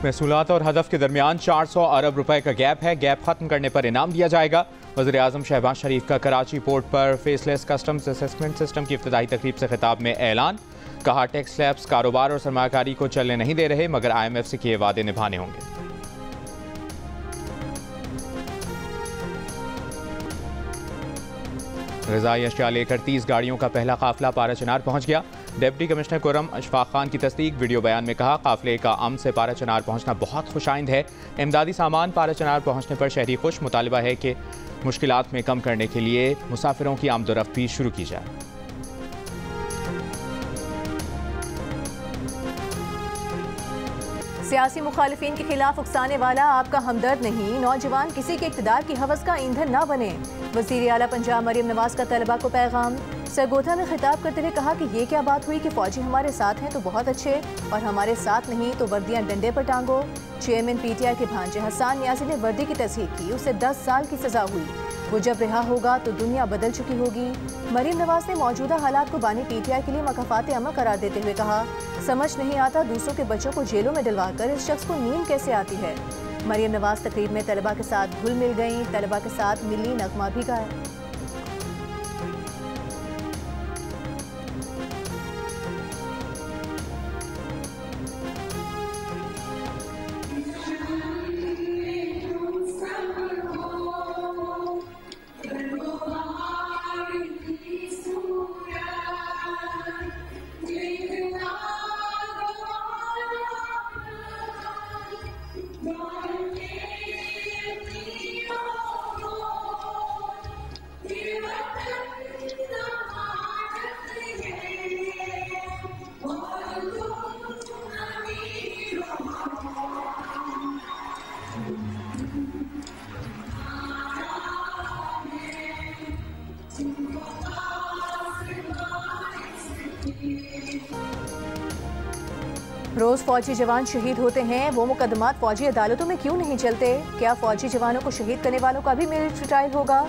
महसूलात और हदफ के दरमियान 400 अरब रुपए का गैप है। गैप खत्म करने पर इनाम दिया जाएगा। वज़ीर-ए-आज़म शहबाज शरीफ का कराची पोर्ट पर फेसलेस कस्टम्स असेसमेंट सिस्टम की इफ्तिताही तकरीब से खिताब में ऐलान। कहा, टैक्स स्लैब्स कारोबार और सरमाकारी को चलने नहीं दे रहे, मगर IMF से किए वादे निभाने होंगे। ग़िज़ाई अशिया लेकर 30 गाड़ियों का पहला काफिला पाराचनार पहुंच गया। डिप्टी कमिश्नर कुर्रम अशफाक खान की तस्दीक। वीडियो बयान में कहा, काफिले का अम से पाराचनार पहुंचना बहुत खुशाइंद है। इमदादी सामान पाराचनार पहुंचने पर शहरी खुश। मुतालिबा है कि मुश्किलात में कम करने के लिए मुसाफिरों की आमदोरफ्त भी शुरू की जाए। सियासी मुखालिफिन के खिलाफ उकसाने वाला आपका हमदर्द नहीं, नौजवान किसी के इक़्तिदार की हवस का ईंधन न बने। वज़ीर आला पंजाब मरीम नवाज का तलबा को पैगाम। सरगोधा में खिताब करते हुए कहा कि ये क्या बात हुई कि फौजी हमारे साथ हैं तो बहुत अच्छे, और हमारे साथ नहीं तो वर्दियां डंडे पर टांगो। चेयरमैन PTI के भांजे हसन नियाज़ी ने वर्दी की तस्दीक की। उसे 10 साल की सजा हुई। वो जब रिहा होगा तो दुनिया बदल चुकी होगी। मरीम नवाज ने मौजूदा हालात को बानी PTI के लिए मकाफात अमल करार देते हुए कहा, समझ नहीं आता दूसरों के बच्चों को जेलों में डलवा कर इस शख्स को नींद कैसे आती है। मरीम नवाज तकरीब में तलबा के साथ घुल मिल गईं। तलबा के साथ मिली नगमा भी गाया। रोज फौजी जवान शहीद होते हैं, वो मुकदमात फौजी अदालतों में क्यों नहीं चलते? क्या फौजी जवानों को शहीद करने वालों का भी मिलिट्री ट्रायल होगा?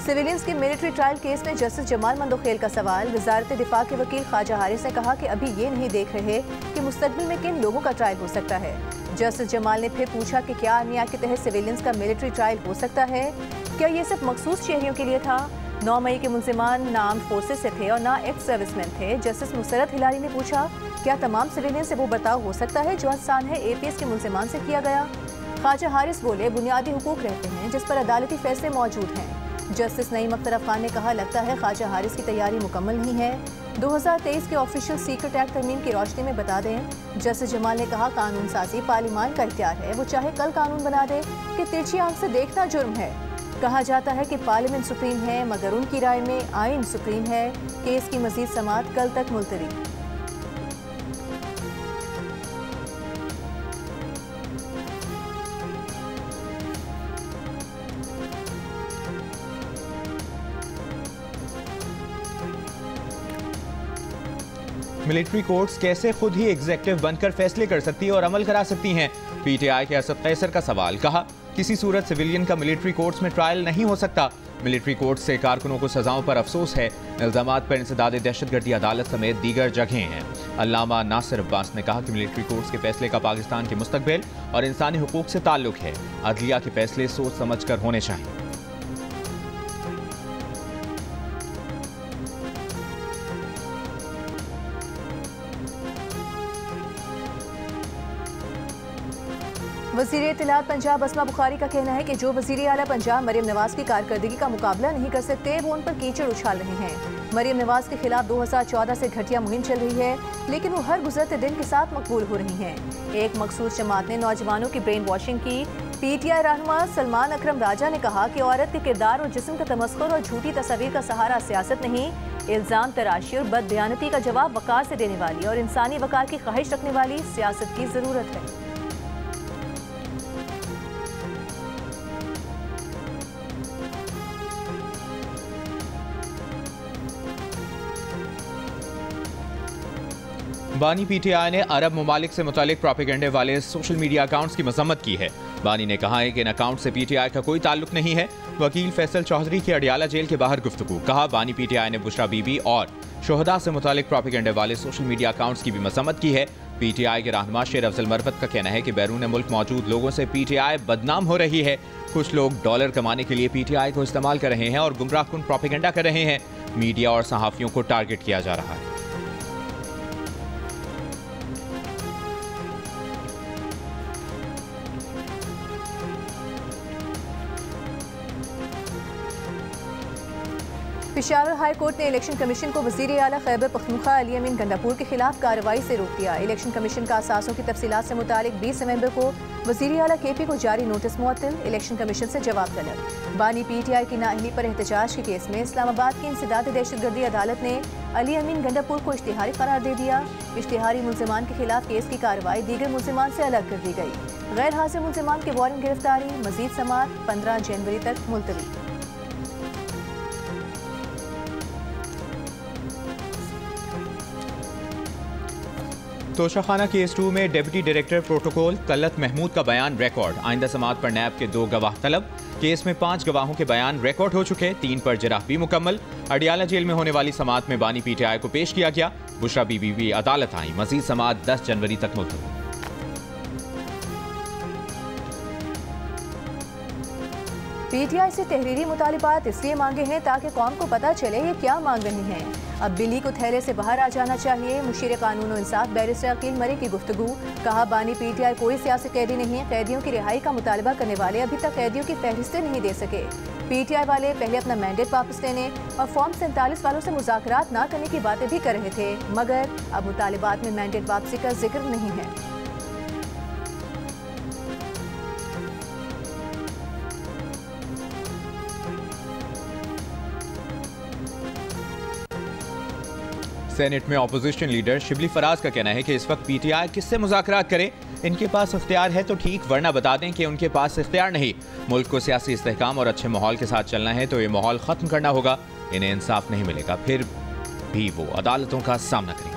सिविलियंस के मिलिट्री ट्रायल केस में जस्टिस जमाल मंदोखेल का सवाल। वजारत दिफा के वकील ख्वाजा हारिस ने कहा कि अभी ये नहीं देख रहे कि मुस्तकबिल में किन लोगों का ट्रायल हो सकता है। जस्टिस जमाल ने फिर पूछा कि क्या अन्य के तहत सिविलियंस का मिलिट्री ट्रायल हो सकता है? क्या ये सिर्फ मखसूस शहरियों के लिए था? 9 मई के मुल्जिमान ना आर्म्ड फोर्सेस से थे और ना एक्स सर्विसमैन थे। जस्टिस मुसरत हिलारी ने पूछा, क्या तमाम सिविलियन से वो बर्ताव हो सकता है जो आसान है APS के मुल्जिमान से किया गया? ख्वाजा हारिस बोले, बुनियादी हुकूक रहते हैं जिस पर अदालती फैसले मौजूद हैं। जस्टिस नईम अख्तर खान ने कहा, लगता है ख्वाजा हारिस की तैयारी मुकम्मल नहीं है। 2023 के ऑफिशियल सीक्रेट एक्ट तरमीम की रोशनी में बता दें। जस्टिस जमाल ने कहा, कानून साजी पार्लियामान का इख्तियार है, वो चाहे कल कानून बना दे कि तिरछी आंख से देखना जुर्म है। कहा जाता है कि पार्लियामेंट सुप्रीम है, मगर उनकी राय में आइन सुप्रीम है। केस की मजीद समाअत कल तक मुलतवी। मिलिट्री कोर्ट्स कैसे खुद ही एग्जेक्टिव बनकर फैसले कर सकती है और अमल करा सकती हैं? PTI के असद कैसर का सवाल। कहा, किसी सूरत सिविलियन का मिलिट्री कोर्ट्स में ट्रायल नहीं हो सकता। मिलिट्री कोर्ट से कारकुनों को सजाओं पर अफसोस है। इल्जामात पर इंसदाद दहशतगर्दी अदालत समेत दीगर जगहें हैं। अल्लामा नासिर अब्बास ने कहा कि मिलिट्री कोर्ट्स के फैसले का पाकिस्तान के मुस्तकबिल और इंसानी हुकूक से ताल्लुक है। अदलिया के फैसले सोच समझ कर होने चाहिए। वज़ीर इत्तलात पंजाब अस्मा बुखारी का कहना है कि जो वज़ीर आला पंजाब मरीम नवाज की कारकर्दगी का मुकाबला नहीं कर सकते, वो उन पर कीचड़ उछाल रहे हैं। मरीम नवाज के खिलाफ 2014 से घटिया मुहिम चल रही है, लेकिन वो हर गुजरते दिन के साथ मकबूल हो रही हैं। एक मखसूस जमात ने नौजवानों की ब्रेन वॉशिंग की। PTI रहनुमा सलमान अकरम राजा ने कहा कि औरत के किरदार और जिस्म का तमस्खुर और झूठी तस्वीर का सहारा सियासत नहीं, इल्ज़ाम तराशी और बदबयानती का जवाब वक़ार से देने वाली और इंसानी वक़ार की ख्वाहिश रखने वाली सियासत की ज़रूरत है। बानी PTI ने अरब ममालिक से मुतालिक प्रोपेगेंडे वाले सोशल मीडिया अकाउंट्स की मजम्मत की है। बानी ने कहा है कि इन अकाउंट से PTI का कोई ताल्लुक नहीं है। वकील फैसल चौधरी की अडियाला जेल के बाहर गुफ्तगू। कहा, बानी PTI ने बुशरा बीबी और शोहदा से मुतालिक प्रोपेगेंडे वाले सोशल मीडिया अकाउंट्स की भी मजम्मत की है। पीटीआई के रहनुमा शेर अफजल मरवत का कहना है कि बैरून मुल्क मौजूद लोगों से पीटीआई बदनाम हो रही है। कुछ लोग डॉलर कमाने के लिए पीटीआई को इस्तेमाल कर रहे हैं और गुमराहकुन प्रोपेगेंडा कर रहे हैं। मीडिया और सहाफियों को टारगेट किया जा रहा है। पेशावर हाई कोर्ट ने इलेक्शन कमीशन को वज़ीर आला खैबर पख्तूनख्वा अली अमीन गंडापुर के खिलाफ कार्रवाई से रोक दिया। इलेक्शन कमीशन का असासों की तफसीलात से मुतालिक 20 नवंबर को वज़ीर आला केपी को जारी नोटिस मुअत्तल। इलेक्शन कमीशन से जवाब तलब। बानी पीटीआई की नाअहली पर एहतजाज के केस में इस्लामाबाद की इंसदाद दहशतगर्दी अदालत ने अली अमीन गंडापुर को इश्तिहारी करार दे दिया। इश्तिहारी मुल्ज़िमान के खिलाफ केस की कार्रवाई दीगर मुल्ज़िमान से अलग कर दी गई। गैर हाजिर मुल्ज़िमान के वारंट गिरफ्तारी मजीद समाअत 15 जनवरी तक मुलतवी। तोशाखाना केस 2 में deputy director protocol Talat Mahmood का बयान रिकॉर्ड। आइंदा समाअत पर नैब के 2 गवाह तलब। केस में 5 गवाहों के बयान रिकॉर्ड हो चुके, 3 पर जराह भी मुकम्मल। अडियाला जेल में होने वाली समाअत में बानी पीटीआई को पेश किया गया। बुशरा बीबी भी अदालत आई। मजीद समाअत 10 जनवरी तक मुलतवी। पीटीआई से तहरीरी मुतालिबात इसलिए मांगे हैं ताकि कौम को पता चले ये क्या मांग रहे हैं। अब बिल्ली को थैले से बाहर आ जाना चाहिए। मुशीर कानून और इंसाफ बैरिस्टर अकील मरी की गुफ्तगू। कहा बानी पीटीआई कोई सियासी कैदी नहीं है। कैदियों की रिहाई का मुतालबा करने वाले अभी तक कैदियों की फहरिस्तें नहीं दे सके। पीटीआई वाले पहले अपना मैंडेट वापस लेने और फॉर्म 47 वालों से मुज़ाकरात ना करने की बातें भी कर रहे थे, मगर अब मुतालिबात में मैंडेट वापसी का जिक्र नहीं है। सेनेट में अपोजिशन लीडर शिबली फराज का कहना है कि इस वक्त पीटीआई किससे मुज़ाकरात करे। इनके पास इख्तियार है तो ठीक, वरना बता दें कि उनके पास इख्तियार नहीं। मुल्क को सियासी इस्तेहकाम और अच्छे माहौल के साथ चलना है तो ये माहौल ख़त्म करना होगा। इन्हें इंसाफ नहीं मिलेगा, फिर भी वो अदालतों का सामना करेंगे।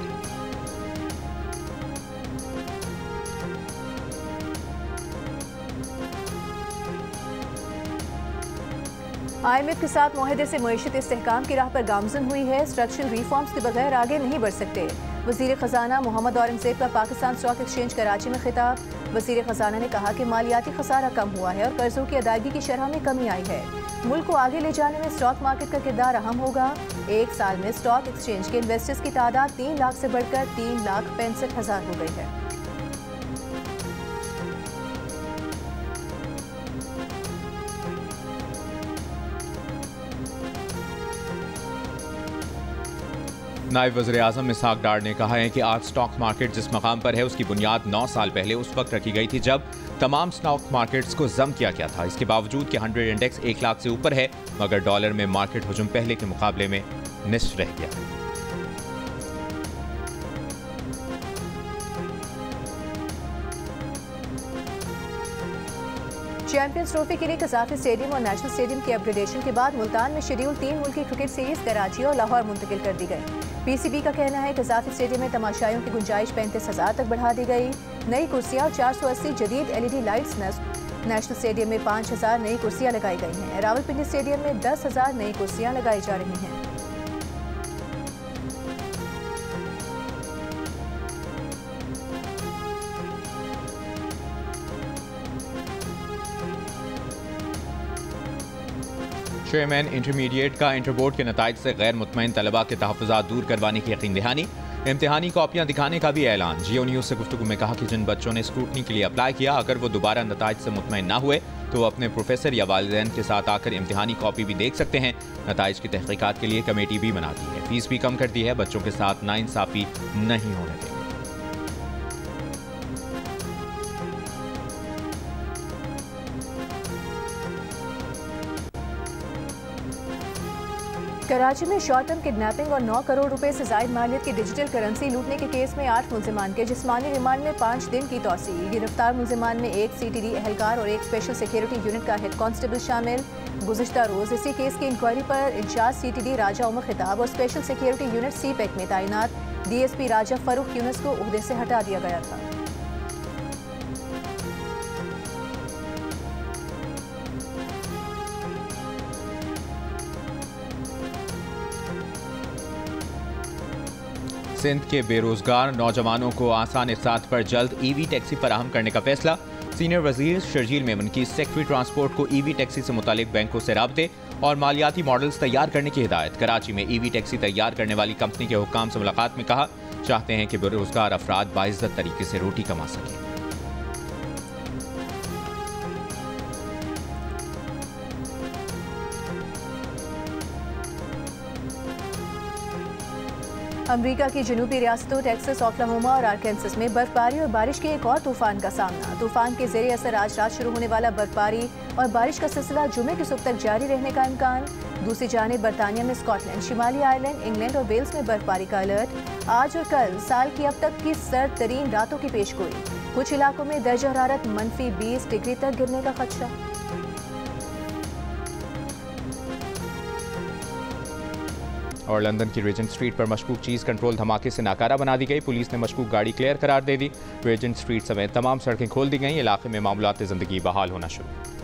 IMF के साथ मुआहदे से मईशत इस्तेहकाम की राह पर गामजन हुई है। स्ट्रक्चरल रिफॉर्म्स के बगैर आगे नहीं बढ़ सकते। वज़ीर ख़जाना मोहम्मद औरंगज़ेब का पाकिस्तान स्टॉक एक्सचेंज कराची में खिताब। वज़ीर ख़जाना ने कहा कि मालियाती खसारा कम हुआ है और कर्जों की अदायगी की शरह में कमी आई है। मुल्क को आगे ले जाने में स्टॉक मार्केट का किरदार अहम होगा। एक साल में स्टॉक एक्सचेंज के इन्वेस्टर्स की तादाद 3 लाख से बढ़कर 3,65,000 हो गई है। नायब वज़ीर-ए-आज़म इसहाक डार ने कहा है कि आज स्टॉक मार्केट जिस मकाम पर है उसकी बुनियाद 9 साल पहले उस वक्त रखी गई थी जब तमाम स्टॉक मार्केट्स को जम किया गया था। इसके बावजूद कि 100 इंडेक्स 1 लाख से ऊपर है, मगर डॉलर में मार्केट हजूम पहले के मुकाबले में निस्फ रह गया। चैंपियंस ट्रॉफी के लिए कज़ाफ़ी स्टेडियम और नेशनल स्टेडियम की अपग्रेडेशन के बाद मुल्तान में शेड्यूल 3 मुल्की क्रिकेट सीरीज कराची और लाहौर मुंतकिल कर दी गई। पीसीबी का कहना है कज़ाफ़ी स्टेडियम में तमाशाइयों की गुंजाइश 35,000 तक बढ़ा दी गई। नई कुर्सियाँ और 480 जदीद LED लाइट्स नस्ब। नेशनल स्टेडियम में 5,000 नई कुर्सियाँ लगाई गई हैं। रावलपिंडी स्टेडियम में 10,000 नई कुर्सियाँ लगाई जा रही हैं। चेयरमैन इंटरमीडिएट का इंटरबोर्ड के नताइज से गैर मुतमईन तलबा के तहफ़्फ़ुज़ात दूर करवाने की यकीन दहानी। इम्तिहानी कॉपियाँ दिखाने का भी ऐलान। जियो न्यूज़ से गुफ्तगू में कहा कि जिन बच्चों ने स्क्रूटनी के लिए अप्लाई किया, अगर वो दोबारा नताइज से मुतमईन ना हुए तो अपने प्रोफेसर या वालिदैन के साथ आकर इम्तिहानी कॉपी भी देख सकते हैं। नताइज की तहकीकात के लिए कमेटी भी बना दी है। फीस भी कम कर दी है। बच्चों के साथ नाइंसाफ़ी नहीं होने देंगे। कराची में शॉर्ट टर्म किडनैपिंग और 9 करोड़ रुपए से जायद मालियत की डिजिटल करेंसी लूटने के केस में 8 मुल्जिमान के जिस्मानी रिमांड में 5 दिन की तौसी। गिरफ्तार मुल्जिमान में एक CTD एहलकार और एक स्पेशल सिक्योरिटी यूनिट का हेड कांस्टेबल शामिल। गुज़िश्ता रोज इसी केस की इंक्वायरी पर इंचार्ज CTD राजा उमर खिताब और स्पेशल सिक्योरिटी यूनिट CPEC में तैनात DSP राजा फरूख यूनुस को ओहदे से हटा दिया गया था। सिंध के बेरोजगार नौजवानों को आसान इक़सात पर जल्द ईवी टैक्सी फराहम करने का फैसला। सीनियर वजीर शर्जील मेमन की सेक्रेटरी ट्रांसपोर्ट को ईवी टैक्सी से मुतालिक बैंकों से राब्ते और मालियाती मॉडल्स तैयार करने की हिदायत। कराची में ईवी टैक्सी तैयार करने वाली कंपनी के हुक्काम से मुलाकात में कहा, चाहते हैं कि बेरोजगार अफराद बाइज्जत तरीके से रोटी कमा सकें। अमेरिका की जनूबी रियासतों टेक्सास, ओक्लाहोमा और आर्कांसस में बर्फबारी और बारिश के एक और तूफान का सामना। तूफान के ज़ेरे असर आज रात शुरू होने वाला बर्फबारी और बारिश का सिलसिला जुमे की सुबह तक जारी रहने का इम्कान। दूसरी जानिब बरतानिया में स्कॉटलैंड, शिमाली आयरलैंड, इंग्लैंड और वेल्स में बर्फबारी का अलर्ट। आज और कल साल की अब तक की सर्द तरीन रातों की पेशगोई। कुछ इलाकों में दर्जा हरारत -20 डिग्री तक गिरने का खदशा। और लंदन की रेजेंट स्ट्रीट पर मशकूक चीज़ कंट्रोल धमाके से नाकारा बना दी गई। पुलिस ने मशकूक गाड़ी क्लियर करार दे दी। रेजेंट स्ट्रीट समेत तमाम सड़कें खोल दी गईं। इलाके में मामूलात ज़िंदगी बहाल होना शुरू।